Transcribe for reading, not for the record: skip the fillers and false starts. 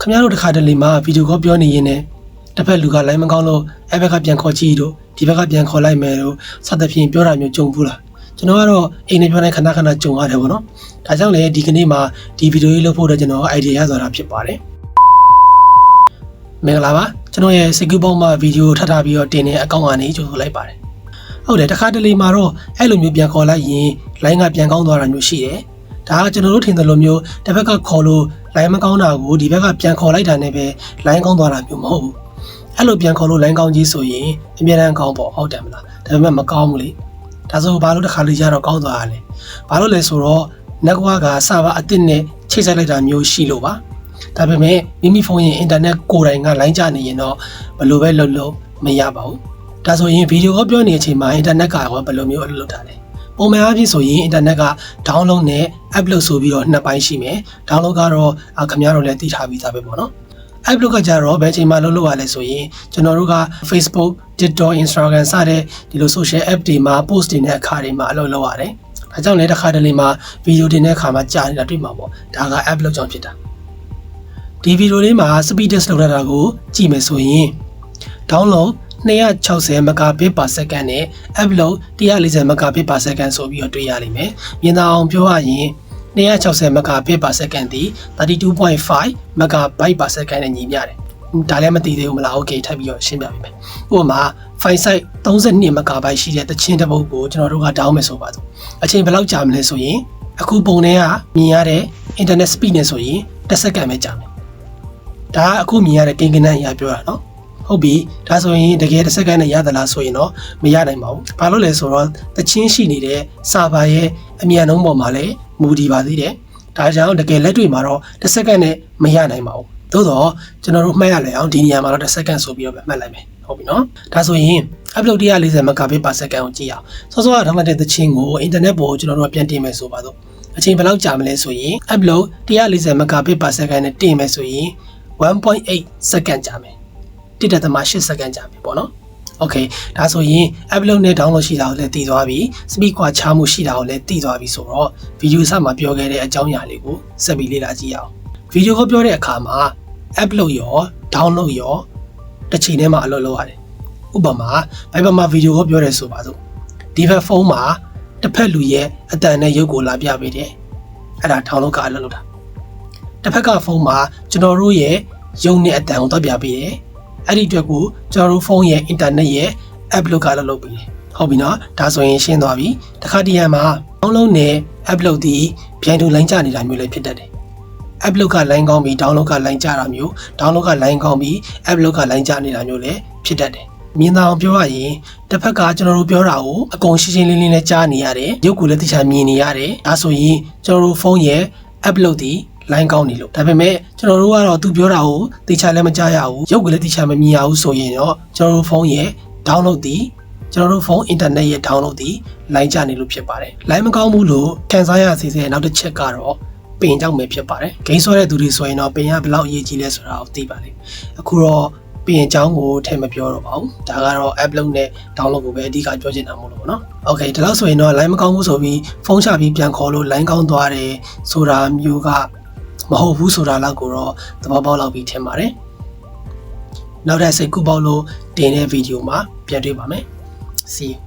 ခင်ဗျားတို့တစ်ခါတလေမှာဗီဒီယိုကောပြောနေရင်းနဲ့တစ်ဖက်လူကလိုင်းမကောင်းလို့အဲ့ဘက်ကပြန်ခေါ်ကြည့်တို့ဒီဘက်ကပြန်ခေါ်လိုက်မယ်တို့စသဖြင့်ပြောတာမျိုးကြုံဘူးလားကျွန်တော်ကတော့အိမ်နေပြောနေခဏခဏကြုံရတယ်ပေါ့နော်ဒါကြောင့်လေဒီကနေ့မှာဒီဗီဒီယိုလေးလုပ်ဖို့တော့ကျွန်တော် idea ရသွားတာဖြစ်ပါတယ်မင်္ဂလာပါကျွန်တော်ရဲ့စိတ်ကူးပေါင်းမှာဗီဒီယိုထပ်ထားပြီးတော့တင်တဲ့အကောင့်ကနေကြိုဆိုလိုက်ပါတယ်ဟုတ်တယ်တစ်ခါတလေမှာတော့အဲ့လိုမျိုးပြန်ခေါ်လိုက်ရင်လိုင်းကပြန်ကောင်းသွားတာမျိုးရှိတယ်ဒါကကျွန်တော်တို့ထင်တယ်လို့မျိုးတစ်ဖက်ကခေါ်လို့လိုင်းမကောင်းတာကိုဒီဘက်ကပြန်ခေါ်လိုက်တာနဲ့ပဲလိုင်းကောင်းသွားတာမျိုးမဟုတ်ဘူးအဲ့လိုပြန်ခေါ်လို့လိုင်းကောင်းကြီးဆိုရင်အမြဲတမ်းကောင်းပေါ့ဟုတ်တယ်မလားဒါပေမဲ့မကောင်းဘူးလေဒါဆိုဘာလို့တစ်ခါလေးရတော့ကောင်းသွားရလဲဘာလို့လဲဆိုတော့ network ကဆာဗာအသစ်နဲ့ချိတ်ဆက်လိုက်တာမျိုးရှိလို့ပါဒါပေမဲ့မိမိဖုန်းရဲ့ internet ကိုယ်တိုင်ကလိုင်းကျနေရင်တော့ဘယ်လိုပဲလုပ်မရပါဘူးဒါဆိုရင်ဗီဒီယိုကောပြောနေတဲ့အချိန်မှာ internet ကရောဘယ်လိုမျိုးအလုပ်လုပ်တာလဲပုံမှန်အားဖြင့်ဆိုရင် internet က download နဲ့ upload ဆိုပြီးတော့နှစ်ပိုင်းရှိမယ် download ကတော့ခင်ဗျားတို့လည်းသိထားပြီးသားပဲပေါ့နော် upload ကကြတော့ဘယ်ချိန်မှလုပ်ရလဲဆိုရင်ကျွန်တော်တို့က Facebook, TikTok, Instagram စတဲ့ဒီလို social app တွေမှာ post တင်တဲ့အခါတွေမှာအလုပ်လုပ်ရတယ်ဒါကြောင့်လည်းတစ်ခါတလေမှာဗီဒီယိုတင်တဲ့အခါမှာကြာနေတာတွေ့မှာပေါ့ဒါက upload ကြောင့်ဖြစ်တာဒီဗီဒီယိုလေးမှာ speed test လုပ်ရတာကိုကြည့်မယ်ဆိုရင် download 260 megabit/s နဲ့ upload 140 megabit/s ဆိုပြီးတော့တွေ့ရလိမ့်မယ်မြင်သာအောင်ပြောရရင်260 megabit/s သည် 32.5 megabyte/s နဲ့ညီမျှတယ်ဒါလည်းမသိသေးဘူးမလား okay ထပ်ပြီးတော့ရှင်းပြပေးမယ်ဥပမာ file size 32 megabyte ရှိတဲ့တခြင်းတစ်ပုဒ်ကိုကျွန်တော်တို့က down မယ်ဆိုပါစို့အချိန်ဘယ်လောက်ကြာမလဲဆိုရင်အခုပုံထဲကမြင်ရတဲ့ internet speed နဲ့ဆိုရင်10 စက္ကန့်ပဲကြာမယ်ဒါကအခုမြင်ရတဲ့ကိန်းဂဏန်းအရာပြောတာနော်ဟုတ်ပြီဒါဆိုရင်တကယ်10 စက္ကန့်နဲ့ရသလားဆိုရင်တော့မရနိုင်ပါဘူးဘာလို့လဲဆိုတော့တခြင်းရှိနေတဲ့စာပါရဲ့အမြန်နှုန်းပေါ်မှာလည်းမူတည်ပါသေးတယ်ဒါကြောင့်တကယ်လက်တွေ့မှာတော့10 စက္ကန့်နဲ့မရနိုင်ပါဘူးသို့တော့ကျွန်တော်တို့မှတ်ရလဲအောင်ဒီနေရာမှာတော့10 စက္ကန့်ဆိုပြီးတော့မှတ်လိုက်မယ်ဟုတ်ပြီနော်ဒါဆိုရင် upload 140 megabit/s ကိုကြည့်အောင်စောစောကထောက်မှတ်တဲ့သချင်းကို internet ပေါ်ကိုကျွန်တော်တို့ကပြန်တင်မယ်ဆိုပါတော့အချိန်ဘယ်လောက်ကြာမလဲဆိုရင် upload 140 megabit/s နဲ့တင်မယ်ဆိုရင် 1.8 စက္ကန့်ကြာမယ်1.8 စက္ကန့်ကြာမယ်ပေါ့နော်โอเคဒါဆိုရင် upload နဲ့ download ရှိတာကိုလည်းသိသွားပြီ speed ကွာခြားမှုရှိတာကိုလည်းသိသွားပြီဆိုတော့ video စမှာပြောခဲ့တဲ့အကြောင်းအရာလေးကိုဆက်ပြီးလေ့လာကြည့်အောင် video ကိုပြောတဲ့အခါမှာ upload ရော download ရောတစ်ချိန်ထဲမှာအလုပ်လုပ်ရတယ်ဥပမာ Viber မှာ video ကိုပြောတယ်ဆိုပါစို့ဒီဘက်ဖုန်းမှာတစ်ဖက်လူရဲ့အတန်နဲ့ရုပ်ကိုလာပြပေးတယ်အဲ့ဒါ download ကအလုပ်လုပ်တာတစ်ဖက်ကဖုန်းမှာကျွန်တော်တို့ရဲ့ရုပ်နဲ့အတန်ကိုတွက်ပြပေးတယ်အဲ့ဒီအတွက်ကိုကျွန်တော်တို့ဖုန်းရဲ့ internet ရဲ့ upload ကလုပ်ပေးတယ်ဟုတ်ပြီနော်ဒါဆိုရင်ရှင်းသွားပြီတခါတည်းရမှာ download နဲ့ upload ဒီပြိုင်တူ line ကျနေတာမျိုးလည်းဖြစ်တတ်တယ် upload က line ကောင်းပြီး download က line ကျတာမျိုး download က line ကောင်းပြီး upload က line ကျနေတာမျိုးလည်းဖြစ်တတ်တယ်မြင်သာအောင်ပြောရရင်တစ်ဖက်ကကျွန်တော်တို့ပြောတာကိုအကုန်ရှင်းရှင်းလင်းလင်းနဲ့ကြားနေရတယ်ရုပ်ကိုလည်းသိချာမြင်နေရတယ်ဒါဆိုရင်ကျွန်တော်တို့ဖုန်းရဲ့ upload ဒီလိုင်းကောင်းနေလို့ဒါပေမဲ့ကျွန်တော်တို့ကတော့သူပြောတာကိုသိချာလည်းမကြားရဘူးရုပ်ကလေးသိချာမမြင်ရဘူးဆိုရင်တော့ကျွန်တော်တို့ဖုန်းရဲ့ download ဒီကျွန်တော်တို့ဖုန်း internet ရဲ့ download ဒီလိုင်းကျနေလို့ဖြစ်ပါတယ်လိုင်းမကောင်းဘူးလို့ခံစားရစေတဲ့နောက်တစ်ချက်ကတော့ပင်ကြောင့်ပဲဖြစ်ပါတယ်ဂိမ်းဆွဲတဲ့သူတွေဆိုရင်တော့ပင်ကဘယ်လောက်အရေးကြီးလဲဆိုတာကိုသိပါလိမ့်အခုတော့ပင်အကြောင်းကိုထည့်မပြောတော့ပါဘူးဒါကတော့ upload နဲ့ download ကိုပဲအဓိကပြောချင်တာမို့လို့ပေါ့နော် okay ဒါလို့ဆိုရင်တော့ line မကောင်းဘူးဆိုပြီးဖုန်းချပြီးပြန်ခေါ်လို့ line ကောင်းသွားတယ်ဆိုတာမျိုးကမဟုတ်ဘူးဆိုတာလောက်ကိုတော့သဘောပေါက်လောက်ပြီးထင်ပါတယ်နောက်ထပ်စိတ်ကူးပေါက်လို့တင်တဲ့ဗီဒီယိုမှာပြန်တွေ့ပါမယ် see you